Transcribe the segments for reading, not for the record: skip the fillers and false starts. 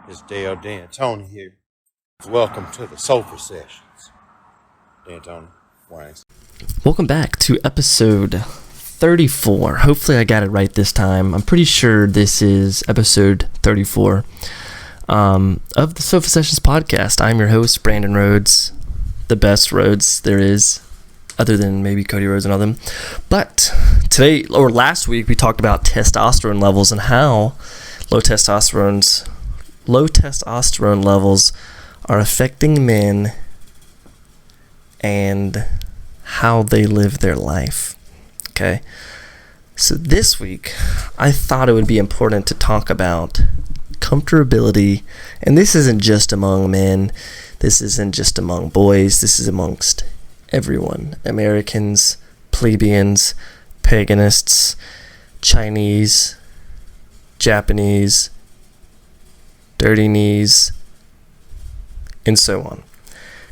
It's Dale D'Antoni here. Welcome to the Sofa Sessions. D'Antoni, Wayne. Welcome back to episode 34. Hopefully I got it right this time. I'm pretty sure this is episode 34 of the Sofa Sessions podcast. I'm your host, Brandon Rhodes, the best Rhodes there is, other than maybe Cody Rhodes and all them. But today, or last week, we talked about testosterone levels and how low testosterone levels are affecting men and how they live their life. Okay, so this week I thought it would be important to talk about comfortability, and this isn't just among men, this isn't just among boys, this is amongst everyone. Americans, plebeians, paganists, Chinese, Japanese, dirty knees, and so on.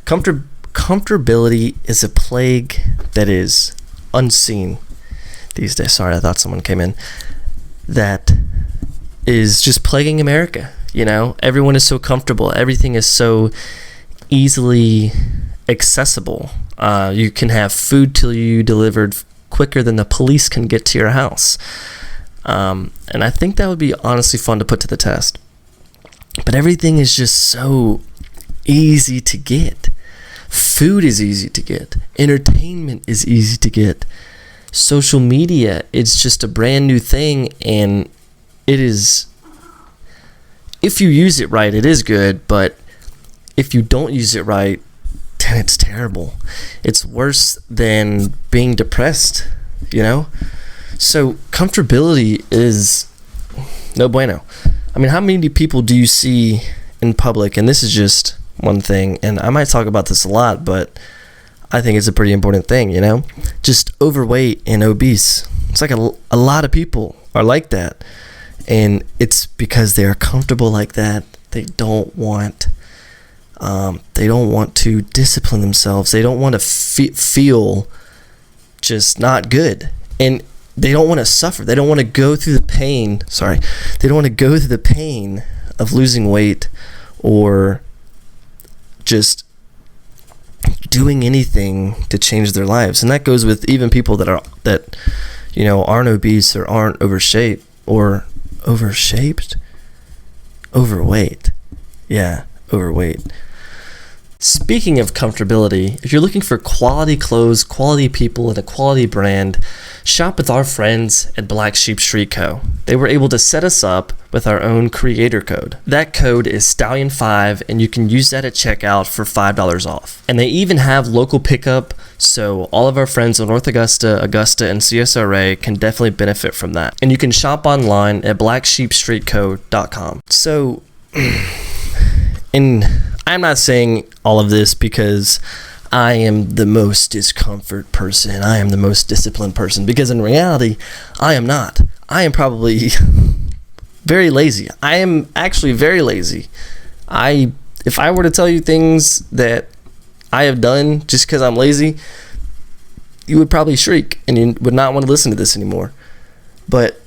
Comfortability is a plague that is unseen these days. Sorry, I thought someone came in. That is just plaguing America. You know, everyone is so comfortable. Everything is so easily accessible. You can have food till you delivered quicker than the police can get to your house. And I think that would be honestly fun to put to the test. But everything is just so easy to get. Food is easy to get. Entertainment is easy to get. Social media, it's just a brand new thing, and it is, if you use it right, it is good, but if you don't use it right, then it's terrible. It's worse than being depressed, you know? So comfortability is no bueno. I mean, how many people do you see in public, and this is just one thing, and I might talk about this a lot, but I think it's a pretty important thing, you know? Just overweight and obese. It's like a lot of people are like that, and it's because they are comfortable like that. They don't want to discipline themselves. They don't want to feel just not good, and they don't want to suffer. They don't want to go through the pain. They don't want to go through the pain of losing weight or just doing anything to change their lives. And that goes with even people that aren't obese or aren't overweight. Yeah, overweight. Speaking of comfortability, if you're looking for quality clothes, quality people, and a quality brand, shop with our friends at Black Sheep Street Co. They were able to set us up with our own creator code. That code is Stallion5, and you can use that at checkout for $5 off. And they even have local pickup, so all of our friends in North Augusta, and CSRA can definitely benefit from that. And you can shop online at blacksheepstreetco.com. So, I'm not saying all of this because I am the most discomfort person. I am the most disciplined person, because in reality, I am not. I am probably very lazy. I am actually very lazy. If I were to tell you things that I have done just because I'm lazy, you would probably shriek and you would not want to listen to this anymore. But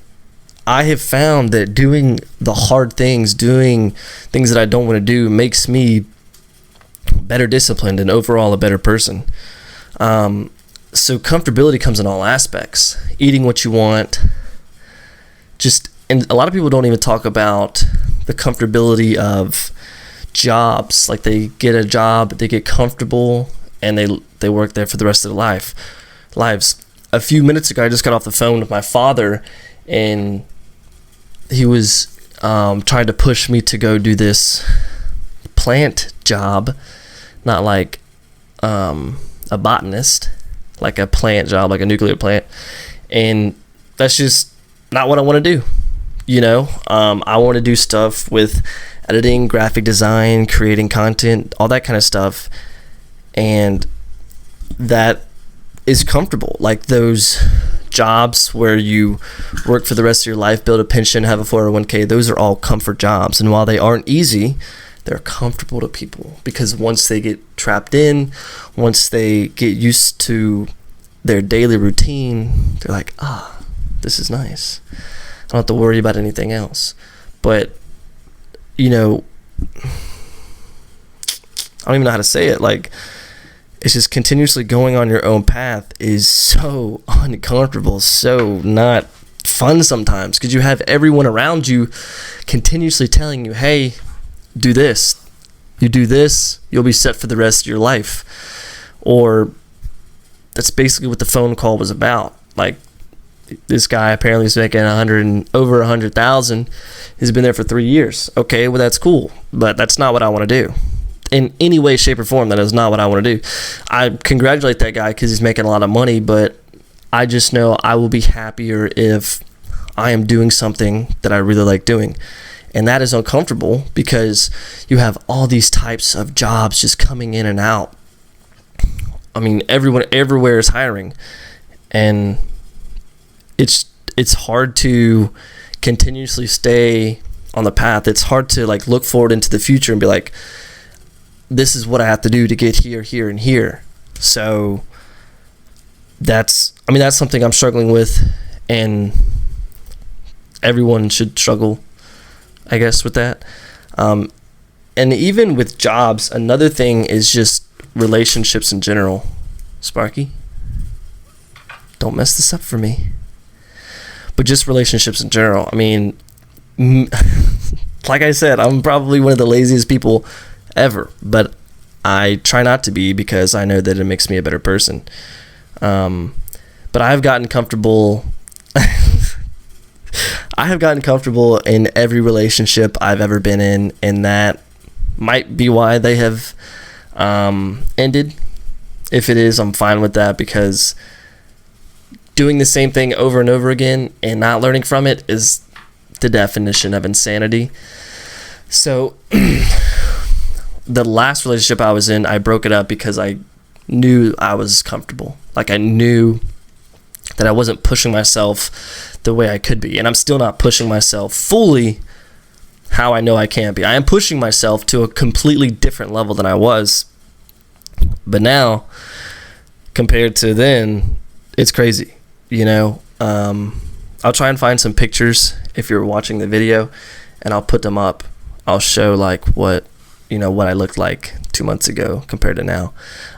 I have found that doing the hard things, doing things that I don't want to do, makes me better disciplined and overall a better person. So comfortability comes in all aspects. Eating what you want. And a lot of people don't even talk about the comfortability of jobs. Like, they get a job, they get comfortable, and they work there for the rest of their lives. A few minutes ago, I just got off the phone with my father, and he was trying to push me to go do this plant job, not like a botanist, like a plant job, like a nuclear plant. And that's just not what I want to do. You know, I want to do stuff with editing, graphic design, creating content, all that kind of stuff. And that is comfortable. Like those jobs where you work for the rest of your life, build a pension, have a 401k, those are all comfort jobs. And while they aren't easy, they're comfortable to people, because once they get trapped in, once they get used to their daily routine, they're like, this is nice. I don't have to worry about anything else. But, you know, don't even know how to say it. Like, it's just continuously going on your own path is so uncomfortable, so not fun sometimes, because you have everyone around you continuously telling you, hey, do this. You do this, you'll be set for the rest of your life. Or that's basically what the phone call was about. Like, this guy apparently is making over 100,000. He's been there for 3 years. Okay, well, that's cool, but that's not what I want to do. In any way, shape, or form, that is not what I want to do. I congratulate that guy because he's making a lot of money, but I just know I will be happier if I am doing something that I really like doing. And that is uncomfortable because you have all these types of jobs just coming in and out. I mean, everyone everywhere is hiring, and it's hard to continuously stay on the path. It's hard to like look forward into the future and be like, this is what I have to do to get here, here, and here. So that's something I'm struggling with, and everyone should struggle, I guess, with that. And even with jobs, another thing is just relationships in general. Sparky, don't mess this up for me. But just relationships in general. I mean, like I said, I'm probably one of the laziest people ever, but I try not to be because I know that it makes me a better person. But I've gotten comfortable. I have gotten comfortable in every relationship I've ever been in, and that might be why they have ended. If it is, I'm fine with that, because doing the same thing over and over again and not learning from it is the definition of insanity. So the last relationship I was in, I broke it up because I knew I was comfortable. Like, I knew that I wasn't pushing myself the way I could be. And I'm still not pushing myself fully how I know I can be. I am pushing myself to a completely different level than I was. But now, compared to then, it's crazy. You know, I'll try and find some pictures if you're watching the video, and I'll put them up. I'll show like what I looked like 2 months ago compared to now.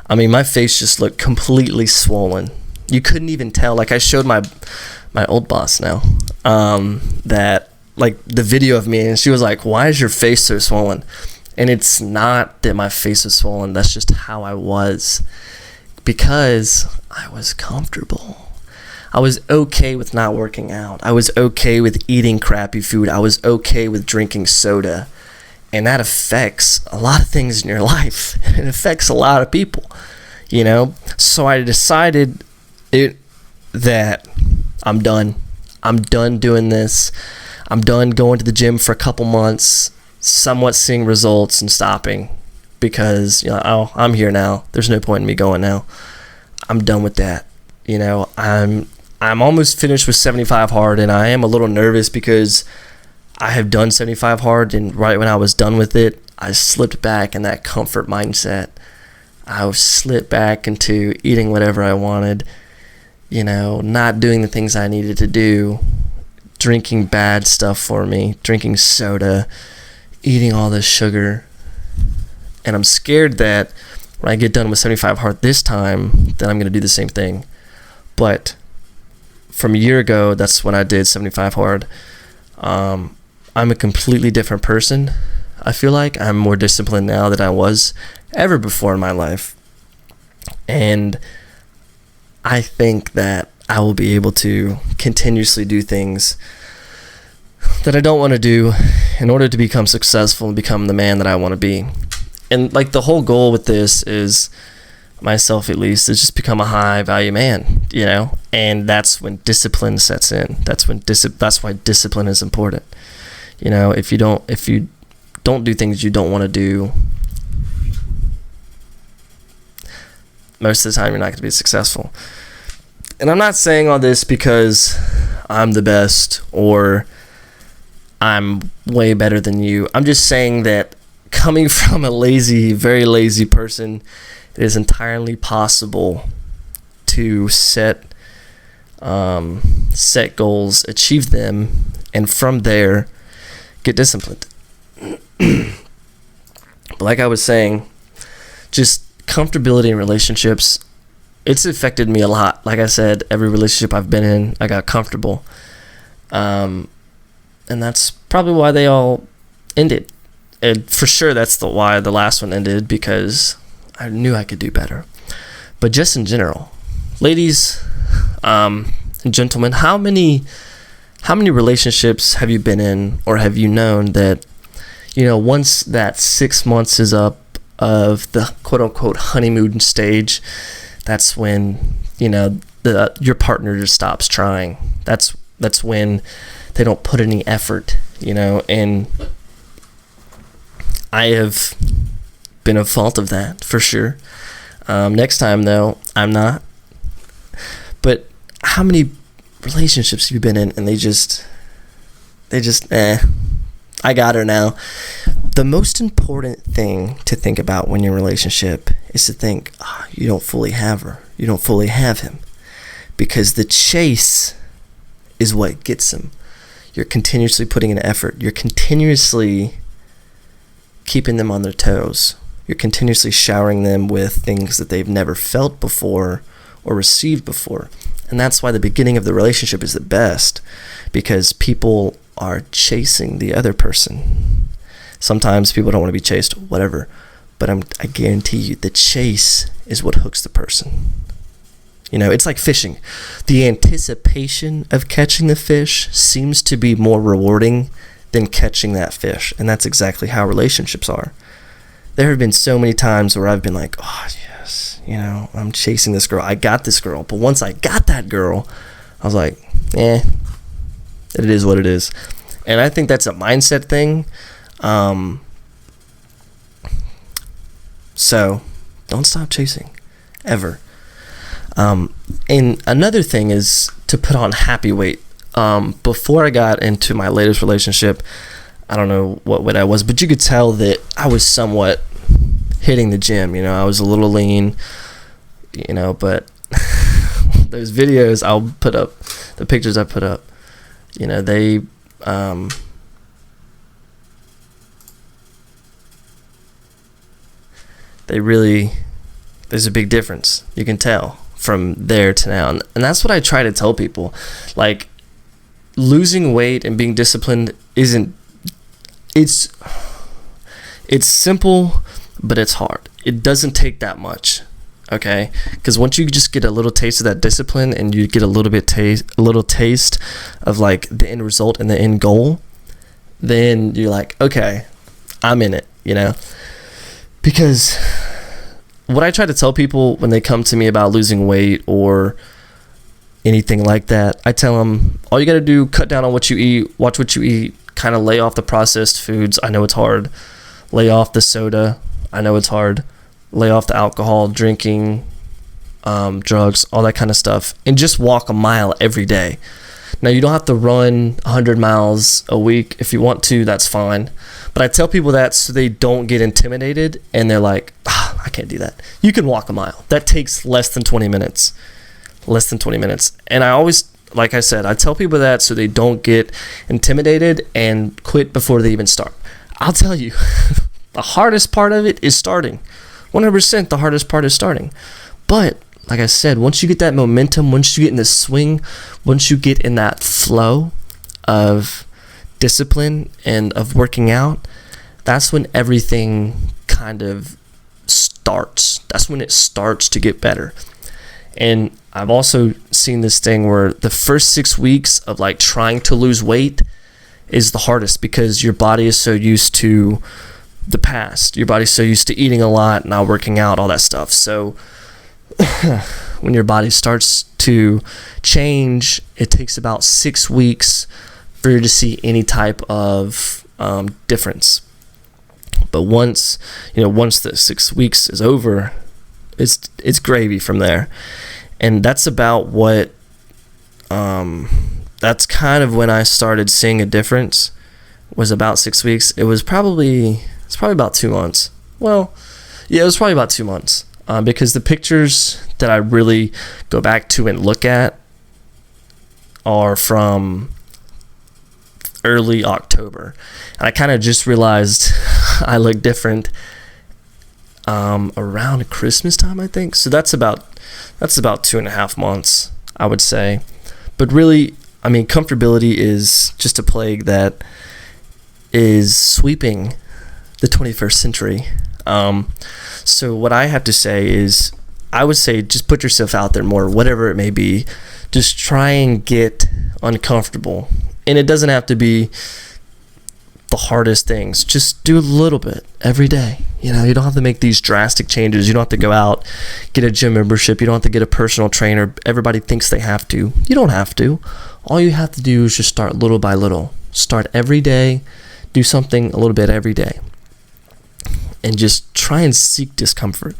I mean, my face just looked completely swollen. You couldn't even tell. Like, I showed my old boss now that, like, the video of me, and she was like, why is your face so swollen? And it's not that my face was swollen. That's just how I was, because I was comfortable. I was okay with not working out. I was okay with eating crappy food. I was okay with drinking soda. And that affects a lot of things in your life. It affects a lot of people, you know? So I decided that I'm done. I'm done doing this. I'm done going to the gym for a couple months, somewhat seeing results, and stopping, because, you know, oh, I'm here now. There's no point in me going now. I'm done with that. You know, I'm almost finished with 75 hard, and I am a little nervous because I have done 75 hard, and right when I was done with it, I slipped back in that comfort mindset. I slipped back into eating whatever I wanted, you know, not doing the things I needed to do, drinking bad stuff for me, drinking soda, eating all this sugar. And I'm scared that when I get done with 75 hard this time, that I'm going to do the same thing. But from a year ago, that's when I did 75 hard. I'm a completely different person. I feel like I'm more disciplined now than I was ever before in my life. And I think that I will be able to continuously do things that I don't want to do in order to become successful and become the man that I want to be. And like, the whole goal with this is, myself at least, is just become a high value man, you know? And that's when discipline sets in. That's why discipline is important. You know, if you don't do things you don't want to do, most of the time you're not going to be successful. And I'm not saying all this because I'm the best or I'm way better than you. I'm just saying that coming from a lazy, very lazy person, it is entirely possible to set goals, achieve them, and from there, get disciplined. But like I was saying, just comfortability in relationships, it's affected me a lot. Like I said, every relationship I've been in, I got comfortable. And that's probably why they all ended. And for sure, that's why the last one ended, because I knew I could do better. But just in general, ladies and gentlemen, how many relationships have you been in, or have you known that, once that 6 months is up of the quote-unquote honeymoon stage, that's when, your partner just stops trying. That's when they don't put any effort, and I have been a fault of that, for sure. Next time, though, I'm not. But how many relationships have you been in, and they just, I got her now. The most important thing to think about when you're in a relationship is to think, you don't fully have her. You don't fully have him. Because the chase is what gets him. You're continuously putting in effort. You're continuously keeping them on their toes. You're continuously showering them with things that they've never felt before or received before. And that's why the beginning of the relationship is the best, because people are chasing the other person. Sometimes people don't want to be chased, whatever. But I guarantee you, the chase is what hooks the person. It's like fishing. The anticipation of catching the fish seems to be more rewarding than catching that fish. And that's exactly how relationships are. There have been so many times where I've been like, oh, yes, I'm chasing this girl. I got this girl. But once I got that girl, I was like, it is what it is. And I think that's a mindset thing. So don't stop chasing, ever. And another thing is to put on happy weight. Before I got into my latest relationship, I don't know what weight I was, but you could tell that I was somewhat hitting the gym. I was a little lean, but those videos I'll put up, the pictures I put up, they, there's a big difference. You can tell from there to now. And that's what I try to tell people. Like, losing weight and being disciplined it's simple, but it's hard. It doesn't take that much, okay? Because once you just get a little taste of that discipline, and you get a little taste of like the end result and the end goal, then you're like, okay, I'm in it, Because what I try to tell people when they come to me about losing weight or anything like that, I tell them, all you got to do, cut down on what you eat, watch what you eat, kind of lay off the processed foods. I know it's hard. Lay off the soda. I know it's hard. Lay off the alcohol, drinking, drugs, all that kind of stuff, and just walk a mile every day. Now, you don't have to run 100 miles a week. If you want to, that's fine. But I tell people that so they don't get intimidated, and they're like, I can't do that. You can walk a mile. That takes less than 20 minutes. And I always, like I said, I tell people that so they don't get intimidated and quit before they even start. I'll tell you, the hardest part of it is starting. 100% the hardest part is starting. But like I said, once you get that momentum, once you get in the swing, once you get in that flow of discipline and of working out, that's when everything kind of starts. That's when it starts to get better. And I've also seen this thing where the first 6 weeks of like trying to lose weight is the hardest, because your body is so used to the past. Your body's so used to eating a lot, not working out, all that stuff. So when your body starts to change, it takes about 6 weeks for you to see any type of difference. But once the 6 weeks is over, it's gravy from there. And that's about what that's kind of when I started seeing a difference, was about 6 weeks. It's probably about 2 months. Well, yeah, it was probably about 2 months. Because the pictures that I really go back to and look at are from early October. And I kind of just realized I look different around Christmas time, I think. So that's about 2.5 months, I would say. But really, I mean, comfortability is just a plague that is sweeping the 21st century. So what I have to say is, I would say just put yourself out there more, whatever it may be. Just try and get uncomfortable. And it doesn't have to be the hardest things. Just do a little bit every day. You know, you don't have to make these drastic changes. You don't have to go out, get a gym membership. You don't have to get a personal trainer. Everybody thinks they have to. You don't have to. All you have to do is just start little by little. Start every day. Do something a little bit every day. And just try and seek discomfort.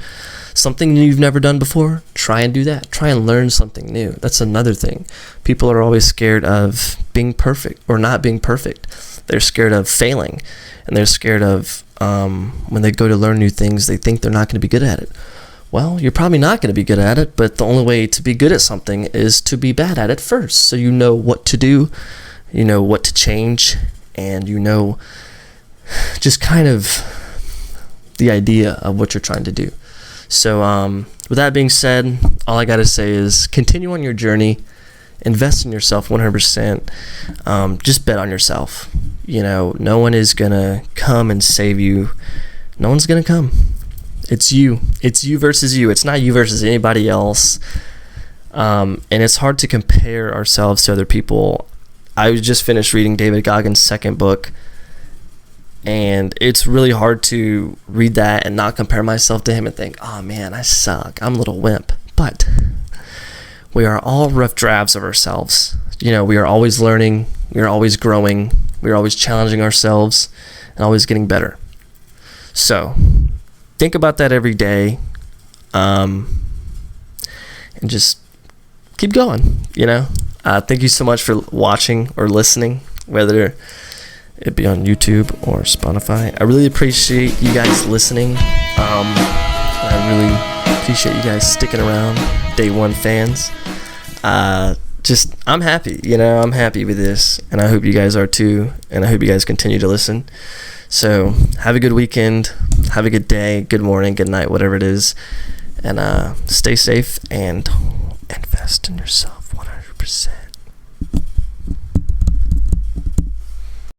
Something you've never done before, try and do that. Try and learn something new. That's another thing. People are always scared of being perfect or not being perfect. They're scared of failing. And they're scared of when they go to learn new things, they think they're not going to be good at it. Well, you're probably not going to be good at it, but the only way to be good at something is to be bad at it first. So you know what to do, you know what to change, and you know just kind of the idea of what you're trying to do. So with that being said, all I got to say is continue on your journey, invest in yourself 100%, just bet on yourself. You know, no one is going to come and save you. No one's going to come. It's you. It's you versus you. It's not you versus anybody else. And it's hard to compare ourselves to other people. I just finished reading David Goggins' second book, and it's really hard to read that and not compare myself to him and think, oh man, I suck. I'm a little wimp. But we are all rough drafts of ourselves. You know, we are always learning. We are always growing. We are always challenging ourselves and always getting better. So think about that every day, and just keep going, you know. Thank you so much for watching or listening, whether it be on YouTube or Spotify. I really appreciate you guys listening. I really appreciate you guys sticking around, day one fans. I'm happy, you know, I'm happy with this, and I hope you guys are too, and I hope you guys continue to listen. So have a good weekend, have a good day, good morning, good night, whatever it is, and stay safe and invest in yourself 100%.